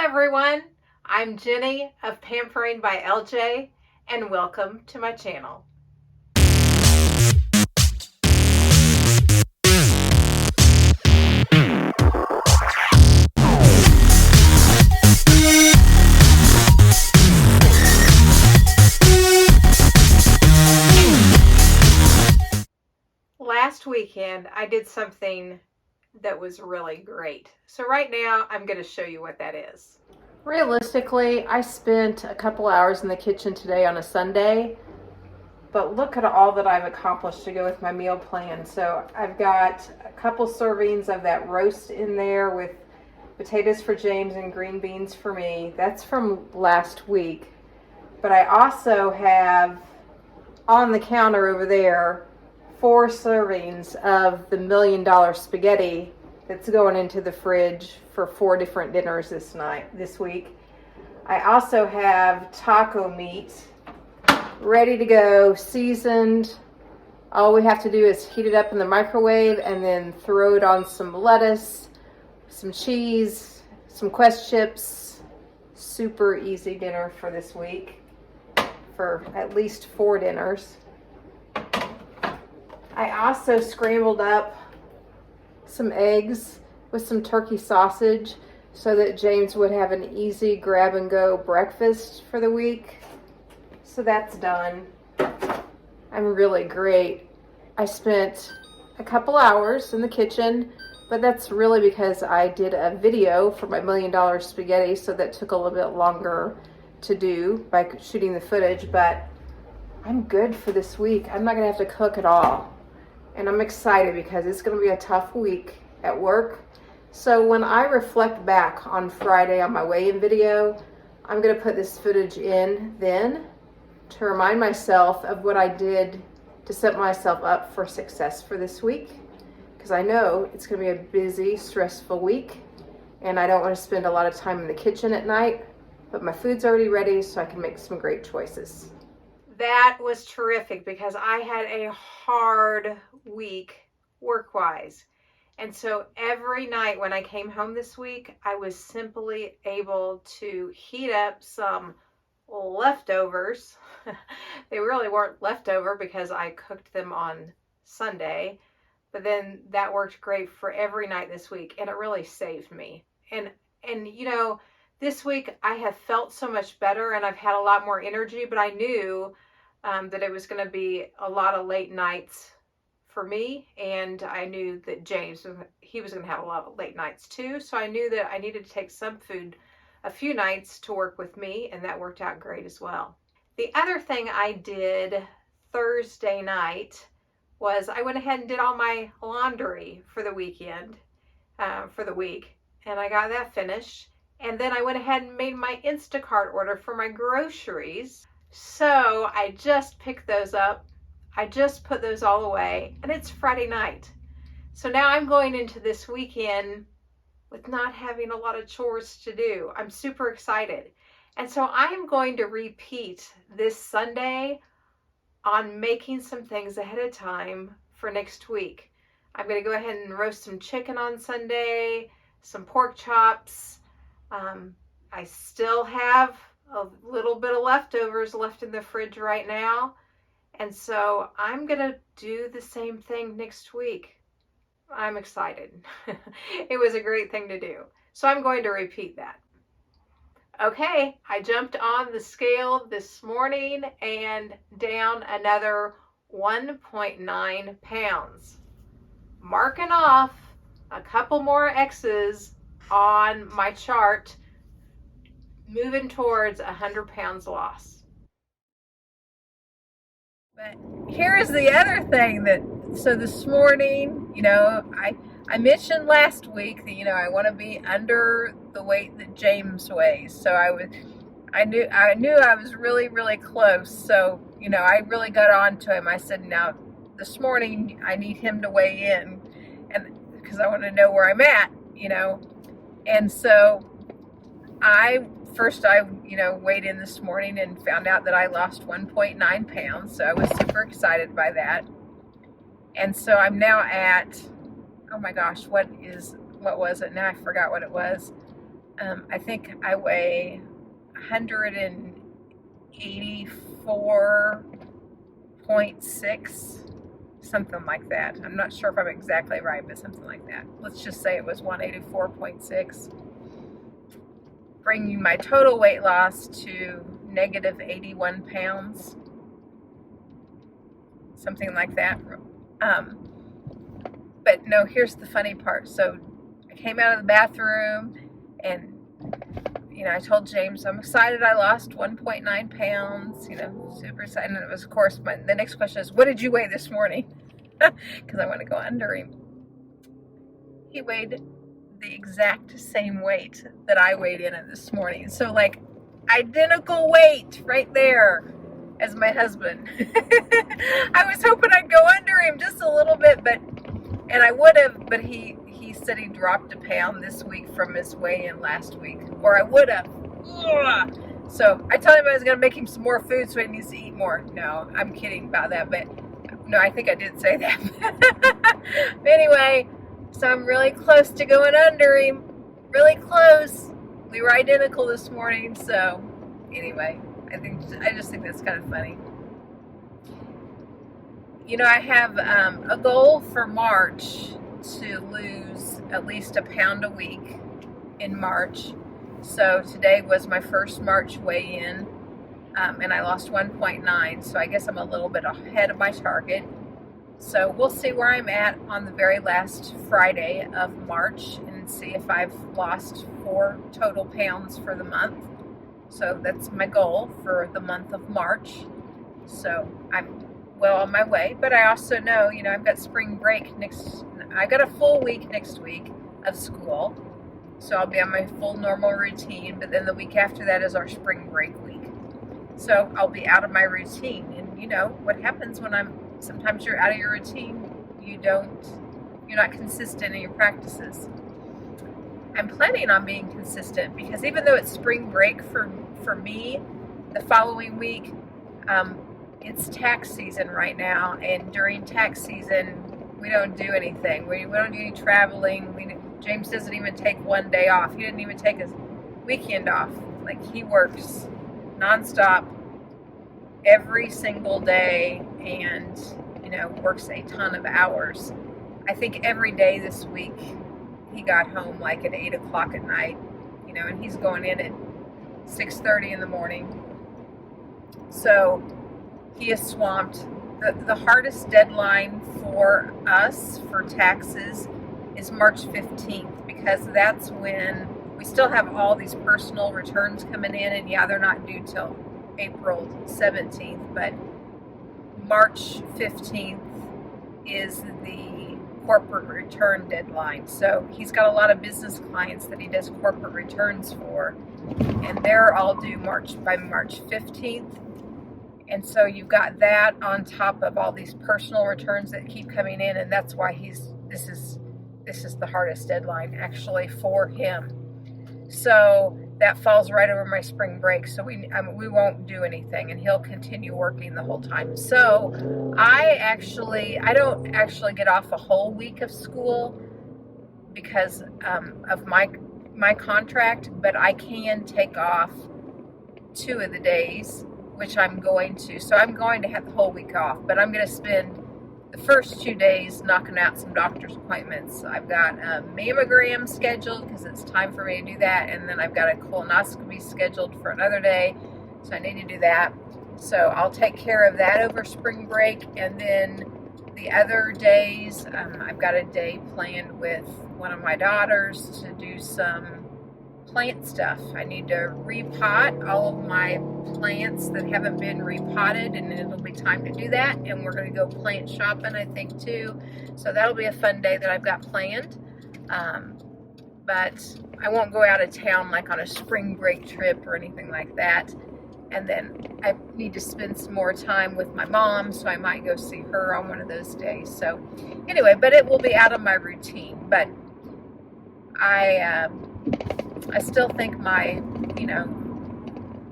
everyone, I'm Jenny of Pampering by LJ, and welcome to my channel. Last weekend, I did something that was really great. So right now, I'm going to show you what that is. Realistically, I spent a couple hours in the kitchen today on a Sunday, but look at all that I've accomplished to go with my meal plan. So I've got a couple servings of that roast in there with potatoes for James and green beans for me. That's from last week. But I also have on the counter over there 4 servings of the $1 million spaghetti that's going into the fridge for 4 different dinners this week. I also have taco meat ready to go, seasoned. All we have to do is heat it up in the microwave and then throw it on some lettuce, some cheese, some Quest chips. Super easy dinner for this week for at least 4 dinners. I also scrambled up some eggs with some turkey sausage so that James would have an easy grab and go breakfast for the week. So that's done. I'm really great. I spent a couple hours in the kitchen, but that's really because I did a video for my $1 million spaghetti, so that took a little bit longer to do by shooting the footage, but I'm good for this week. I'm not gonna have to cook at all. And I'm excited because it's going to be a tough week at work. So when I reflect back on Friday on my weigh-in video, I'm going to put this footage in then to remind myself of what I did to set myself up for success for this week. Because I know it's going to be a busy, stressful week. And I don't want to spend a lot of time in the kitchen at night. But my food's already ready, so I can make some great choices. That was terrific because I had a hard week work-wise. And so every night when I came home this week, I was simply able to heat up some leftovers. They really weren't leftover because I cooked them on Sunday, but then that worked great for every night this week, and it really saved me. And you know, this week I have felt so much better and I've had a lot more energy, but I knew that it was going to be a lot of late nights for me, and I knew that James, he was going to have a lot of late nights too, so I knew that I needed to take some food a few nights to work with me, and that worked out great as well. The other thing I did Thursday night was I went ahead and did all my laundry for the weekend, for the week, and I got that finished, and then I went ahead and made my Instacart order for my groceries. So I just picked those up. I just put those all away, and it's Friday night. So now I'm going into this weekend with not having a lot of chores to do. I'm super excited. And so I am going to repeat this Sunday on making some things ahead of time for next week. I'm going to go ahead and roast some chicken on Sunday, some pork chops. I still have a little bit of leftovers left in the fridge right now, and so I'm gonna do the same thing next week. I'm excited. It was a great thing to do, so I'm going to repeat that. Okay, I jumped on the scale this morning and down another 1.9 pounds, marking off a couple more X's on my chart, moving towards 100 pounds loss. But here's the other thing so this morning, you know, I mentioned last week that, you know, I want to be under the weight that James weighs. So I knew I was really, really close. So, you know, I really got on to him. I said, now this morning I need him to weigh in, and because I want to know where I'm at, you know. And so I weighed in this morning and found out that I lost 1.9 pounds. So I was super excited by that. And so I'm now at, oh my gosh, what was it? Now I forgot what it was. I think I weigh 184.6, something like that. I'm not sure if I'm exactly right, but something like that. Let's just say it was 184.6, bringing my total weight loss to negative 81 pounds, something like that. But no, here's the funny part. So I came out of the bathroom and, I told James I'm excited I lost 1.9 pounds, super excited. And it was, of course, the next question is, what did you weigh this morning? Because I want to go under him. He weighed the exact same weight that I weighed in it this morning. So, like, identical weight right there as my husband. I was hoping I'd go under him just a little bit, and I would have, but he said he dropped a pound this week from his weigh-in last week, or I would have. So I told him I was going to make him some more food so he needs to eat more. No, I'm kidding about that, but no, I think I did say that. But anyway, so I'm really close to going under him. Really close. We were identical this morning, so anyway, I just think that's kind of funny. I have a goal for March to lose at least a pound a week in March. So today was my first March weigh-in, and I lost 1.9, so I guess I'm a little bit ahead of my target. So we'll see where I'm at on the very last Friday of March and see if I've lost 4 total pounds for the month. So that's my goal for the month of March. So I'm well on my way, but I also know, I've got spring break I got a full week next week of school. So I'll be on my full normal routine, but then the week after that is our spring break week. So I'll be out of my routine. And what happens when sometimes you're out of your routine, you're not consistent in your practices. I'm planning on being consistent because even though it's spring break for me, the following week, it's tax season right now, and during tax season, we don't do anything. We don't do any traveling. James doesn't even take one day off. He didn't even take his weekend off. Like, he works nonstop every single day and, works a ton of hours. I think every day this week he got home like at 8 o'clock at night, and he's going in at 6:30 in the morning. So he is swamped. The hardest deadline for us for taxes is March 15th, because that's when we still have all these personal returns coming in, and they're not due till April 17th, but March 15th is the corporate return deadline. So he's got a lot of business clients that he does corporate returns for, and they're all due by March 15th. And so you've got that on top of all these personal returns that keep coming in, and that's why this is the hardest deadline actually for him. So that falls right over my spring break. So we won't do anything, and he'll continue working the whole time. So I don't actually get off a whole week of school because of my contract, but I can take off 2 of the days, which I'm going to. So I'm going to have the whole week off, but I'm going to spend the first 2 days knocking out some doctor's appointments. I've got a mammogram scheduled because it's time for me to do that, and then I've got a colonoscopy scheduled for another day, so I need to do that. So I'll take care of that over spring break, and then the other days, I've got a day planned with one of my daughters to do some plant stuff. I need to repot all of my plants that haven't been repotted, and it'll be time to do that. And we're going to go plant shopping, I think, too. So that'll be a fun day that I've got planned. But I won't go out of town like on a spring break trip or anything like that. And then I need to spend some more time with my mom, so I might go see her on one of those days. So anyway, but it will be out of my routine. But I still think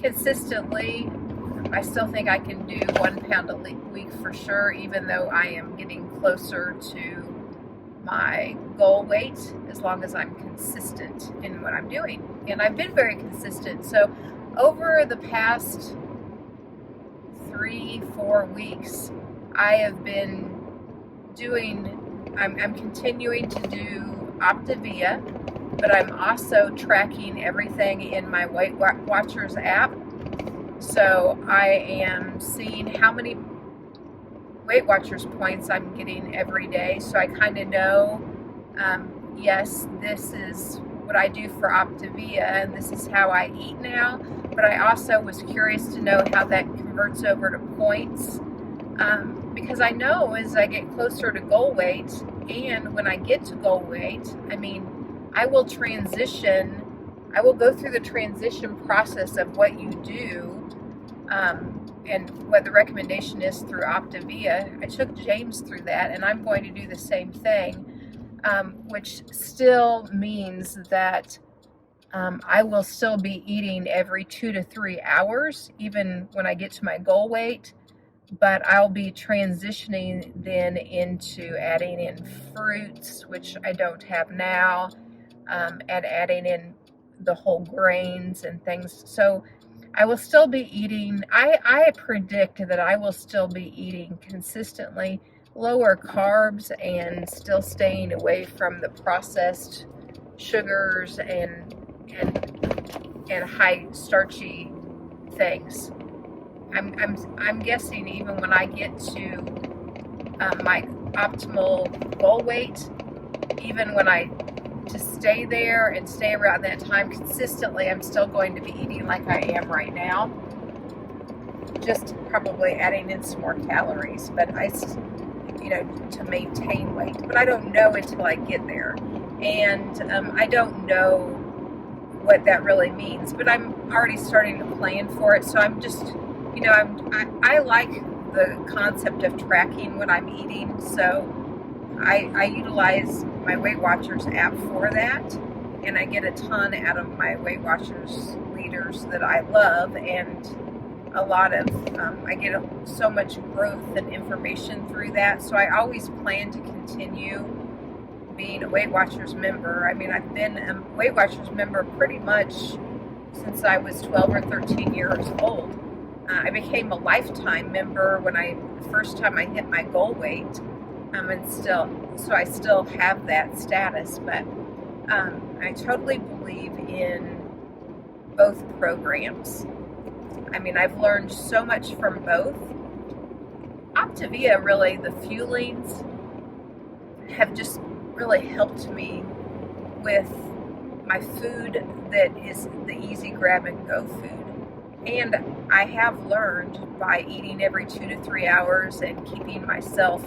consistently, I still think I can do 1 pound a week for sure, even though I am getting closer to my goal weight, as long as I'm consistent in what I'm doing. and I've been very consistent. So over the past 3-4 weeks, I have been I'm continuing to do OPTAVIA, but I'm also tracking everything in my Weight Watchers app. So I am seeing how many Weight Watchers points I'm getting every day. So I kind of know, yes, this is what I do for OPTAVIA, and this is how I eat now. But I also was curious to know how that converts over to points. Because I know as I get closer to goal weight, and when I get to goal weight, I will transition. I will go through the transition process of what you do, and what the recommendation is through OPTAVIA. I took James through that, and I'm going to do the same thing, which still means that I will still be eating every 2 to 3 hours, even when I get to my goal weight. But I'll be transitioning then into adding in fruits, which I don't have now, and adding in the whole grains and things. So I will still be eating, I predict that I will still be eating consistently lower carbs and still staying away from the processed sugars and high starchy things. I'm guessing even when I get to my optimal goal weight, even when to stay there and stay around that time consistently, I'm still going to be eating like I am right now, just probably adding in some more calories, but to maintain weight. But I don't know until I get there, and I don't know what that really means, but I'm already starting to plan for it. So I'm just, I like the concept of tracking what I'm eating, so I utilize my Weight Watchers app for that, and I get a ton out of my Weight Watchers leaders that I love, and a lot of, I get so much growth and information through that, so I always plan to continue being a Weight Watchers member. I've been a Weight Watchers member pretty much since I was 12 or 13 years old. I became a lifetime member the first time I hit my goal weight, so I still have that status, but I totally believe in both programs. I've learned so much from both. OPTAVIA, really, the fuelings have just really helped me with my food that is the easy grab and go food. And I have learned by eating every 2 to 3 hours and keeping myself,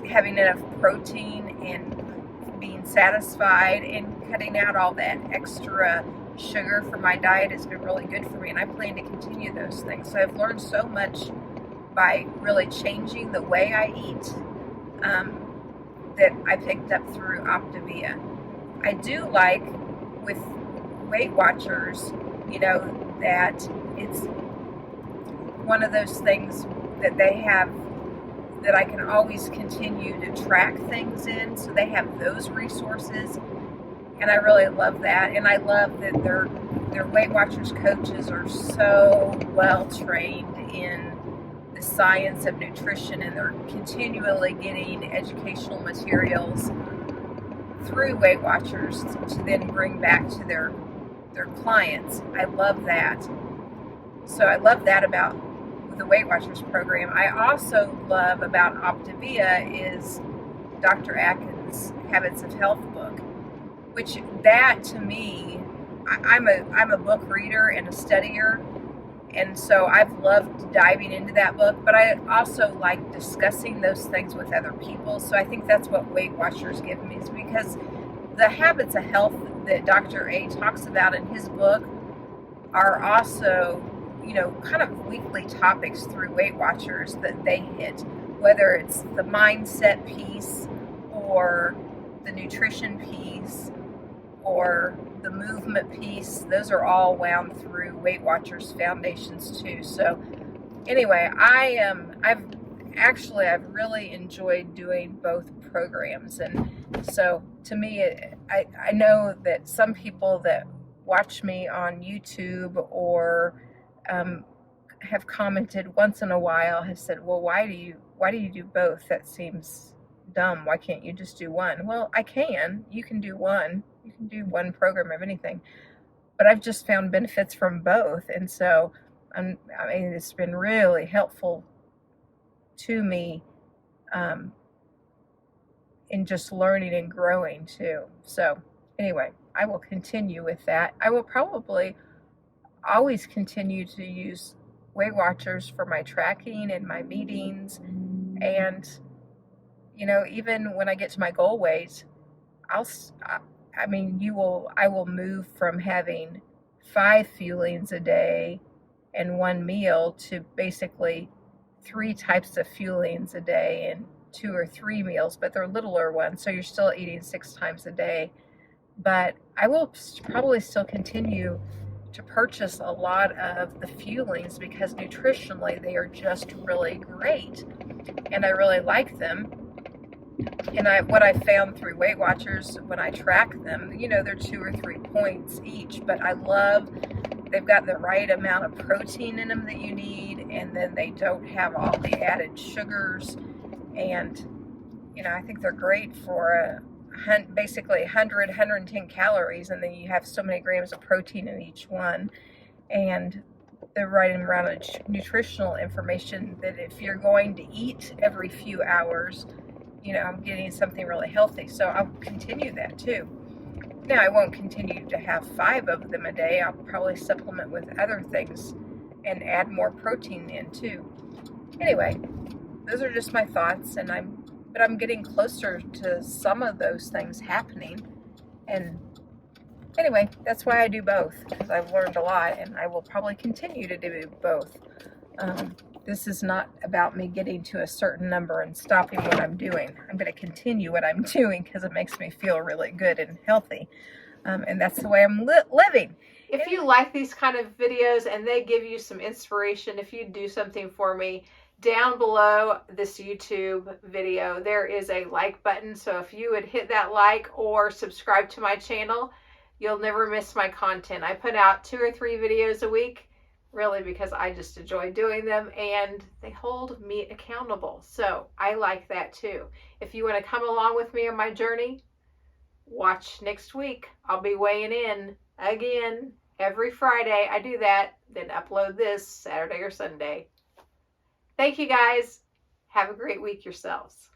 having enough protein and being satisfied and cutting out all that extra sugar for my diet has been really good for me, and I plan to continue those things. So I've learned so much by really changing the way I eat, that I picked up through OPTAVIA. I do like with Weight Watchers, that it's one of those things that they have that I can always continue to track things in, so they have those resources, and I really love that. And I love that their Weight Watchers coaches are so well trained in the science of nutrition, and they're continually getting educational materials through Weight Watchers to then bring back to their clients. I love that. So I love that about the Weight Watchers program. I also love about OPTAVIA is Dr. Atkins' Habits of Health book, which that to me, I'm a book reader and a studier, and so I've loved diving into that book, but I also like discussing those things with other people. So I think that's what Weight Watchers give me, is because the habits of health that Dr. A talks about in his book are also, kind of weekly topics through Weight Watchers that they hit, whether it's the mindset piece or the nutrition piece or the movement piece. Those are all wound through Weight Watchers foundations too. So anyway, I've really enjoyed doing both programs, and so to me, I know that some people that watch me on YouTube or have commented once in a while have said, well, why do you do both? That seems dumb. Why can't you just do one? Well, I can. You can do one. You can do one program of anything. But I've just found benefits from both. And so, I mean, it's been really helpful to me in just learning and growing too. So anyway, I will continue with that. I will probably always continue to use Weight Watchers for my tracking and my meetings. And, you know, even when I get to my goal weight, I will move from having 5 fuelings a day and 1 meal to basically 3 types of fuelings a day and 2 or 3 meals, but they're littler ones, so you're still eating 6 times a day. But I will probably still continue to purchase a lot of the fuelings because nutritionally they are just really great and I really like them. And what I found through Weight Watchers when I track them, you know, they're 2 or 3 points each, but I love they've got the right amount of protein in them that you need, and then they don't have all the added sugars. And, you know, I think they're great for basically 100, 110 calories, and then you have so many grams of protein in each one. And they're writing around nutritional information that if you're going to eat every few hours, you know, I'm getting something really healthy. So I'll continue that too. Now, I won't continue to have 5 of them a day. I'll probably supplement with other things and add more protein in too. Anyway, those are just my thoughts, and I'm getting closer to some of those things happening. And anyway, that's why I do both, because I've learned a lot, and I will probably continue to do both. This is not about me getting to a certain number and stopping what I'm doing. I'm going to continue what I'm doing because it makes me feel really good and healthy. And that's the way I'm living. If you like these kind of videos and they give you some inspiration, if you do something for me, down below this YouTube video, there is a like button. So if you would hit that like or subscribe to my channel, you'll never miss my content. I put out 2 or 3 videos a week. Really, because I just enjoy doing them and they hold me accountable. So I like that too. If you want to come along with me on my journey, watch next week. I'll be weighing in again every Friday. I do that, then upload this Saturday or Sunday. Thank you guys. Have a great week yourselves.